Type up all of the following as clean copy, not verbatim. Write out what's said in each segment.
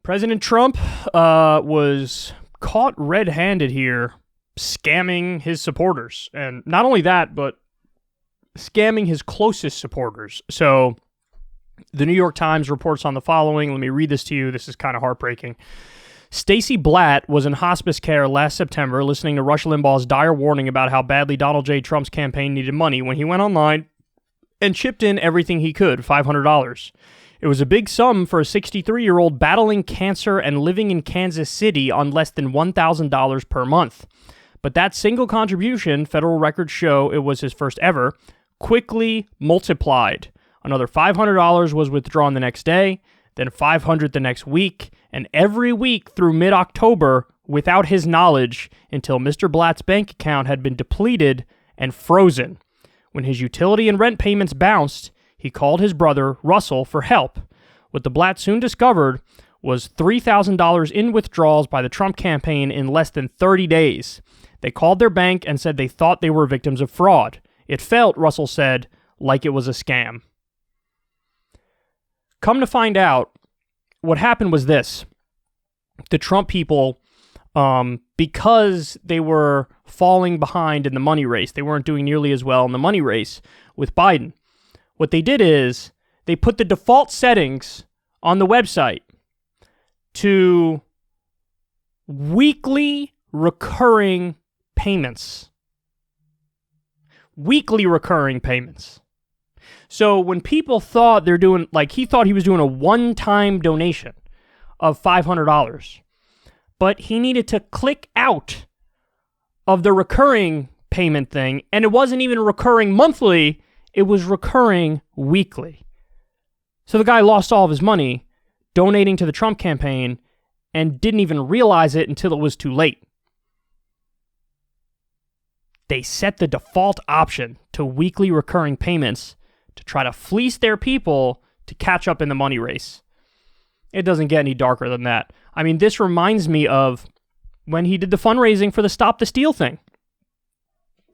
President Trump was caught red-handed here scamming his supporters. And not only that, but scamming his closest supporters. So the New York Times reports on the following. Let me read this to you. This is kind of heartbreaking. Stacey Blatt was in hospice care last September listening to Rush Limbaugh's dire warning about how badly Donald J. Trump's campaign needed money when he went online and chipped in everything he could, $500. It was a big sum for a 63-year-old battling cancer and living in Kansas City on less than $1,000 per month. But that single contribution, federal records show it was his first ever, quickly multiplied. Another $500 was withdrawn the next day, then $500 the next week, and every week through mid-October without his knowledge until Mr. Blatt's bank account had been depleted and frozen. When his utility and rent payments bounced, he called his brother, Russell, for help. What the Blatt soon discovered was $3,000 in withdrawals by the Trump campaign in less than 30 days. They called their bank and said they thought they were victims of fraud. It felt, Russell said, like it was a scam. Come to find out, what happened was this. The Trump people, because they were falling behind in the money race, they weren't doing nearly as well in the money race with Biden. What they did is they put the default settings on the website to weekly recurring payments. Weekly recurring payments. So when people thought they're doing, like he thought he was doing a one-time donation of $500, but he needed to click out of the recurring payment thing, and it wasn't even recurring monthly, it was recurring weekly. So the guy lost all of his money donating to the Trump campaign and didn't even realize it until it was too late. They set the default option to weekly recurring payments to try to fleece their people to catch up in the money race. It doesn't get any darker than that. I mean, this reminds me of when he did the fundraising for the Stop the Steal thing.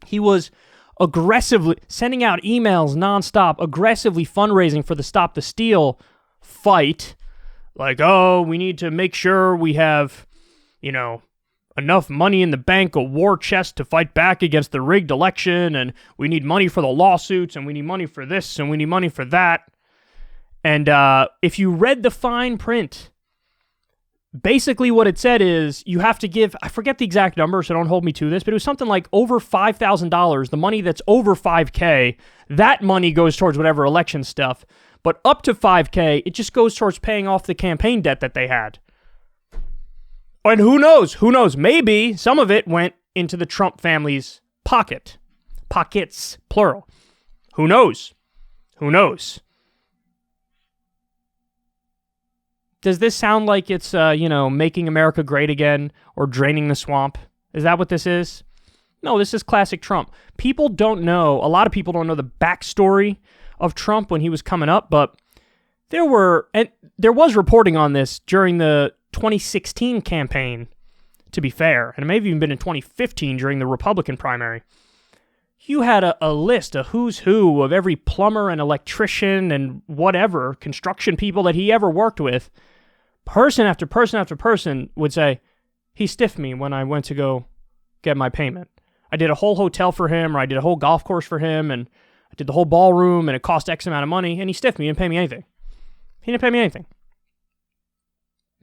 He was aggressively sending out emails nonstop, aggressively fundraising for the Stop the Steal fight. Like, oh, we need to make sure we have, enough money in the bank, a war chest to fight back against the rigged election, and we need money for the lawsuits, and we need money for this, and we need money for that. And if you read the fine print, basically what it said is you have to give, I forget the exact number, so don't hold me to this, but it was something like over $5,000, the money that's over $5K, that money goes towards whatever election stuff, but up to $5K, it just goes towards paying off the campaign debt that they had. And who knows, maybe some of it went into the Trump family's pockets, plural. Who knows? Does this sound like it's, making America great again or draining the swamp? Is that what this is? No, this is classic Trump. A lot of people don't know the backstory of Trump when he was coming up, but there was reporting on this during the 2016 campaign, to be fair, and it may have even been in 2015 during the Republican primary. You had a list, a who's who of every plumber and electrician and whatever, construction people that he ever worked with. Person after person after person would say, he stiffed me when I went to go get my payment. I did a whole hotel for him, or I did a whole golf course for him, and I did the whole ballroom, and it cost X amount of money, and he stiffed me. He didn't pay me anything.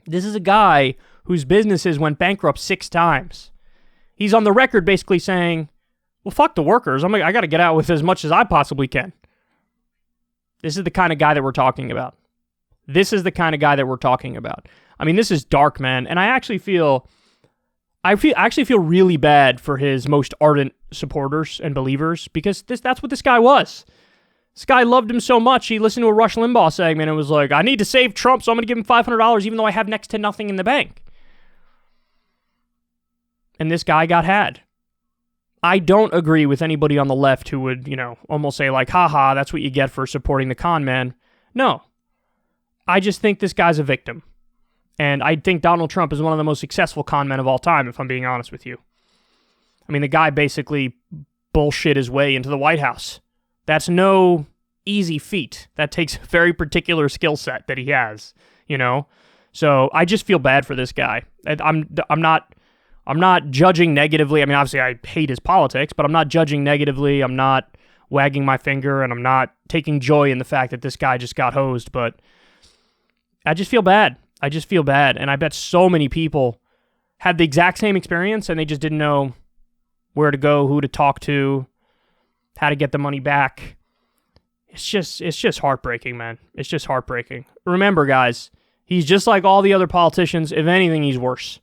This is a guy whose businesses went bankrupt 6 times. He's on the record basically saying, well, fuck the workers. I got to get out with as much as I possibly can. This is the kind of guy that we're talking about. I mean, this is dark, man. And I actually feel really bad for his most ardent supporters and believers, because that's what this guy was. This guy loved him so much, he listened to a Rush Limbaugh segment and was like, I need to save Trump, so I'm going to give him $500 even though I have next to nothing in the bank. And this guy got had. I don't agree with anybody on the left who would, almost say like, haha, that's what you get for supporting the con man. No. I just think this guy's a victim. And I think Donald Trump is one of the most successful con men of all time, if I'm being honest with you. I mean, the guy basically bullshit his way into the White House. That's no easy feat. That takes a very particular skill set that he has, So I just feel bad for this guy. I'm not judging negatively. I mean, obviously I hate his politics, but I'm not judging negatively. I'm not wagging my finger, and I'm not taking joy in the fact that this guy just got hosed. But I just feel bad. And I bet so many people had the exact same experience, and they just didn't know where to go, who to talk to, how to get the money back. It's just heartbreaking, man. It's just heartbreaking. Remember, guys, he's just like all the other politicians. If anything, he's worse.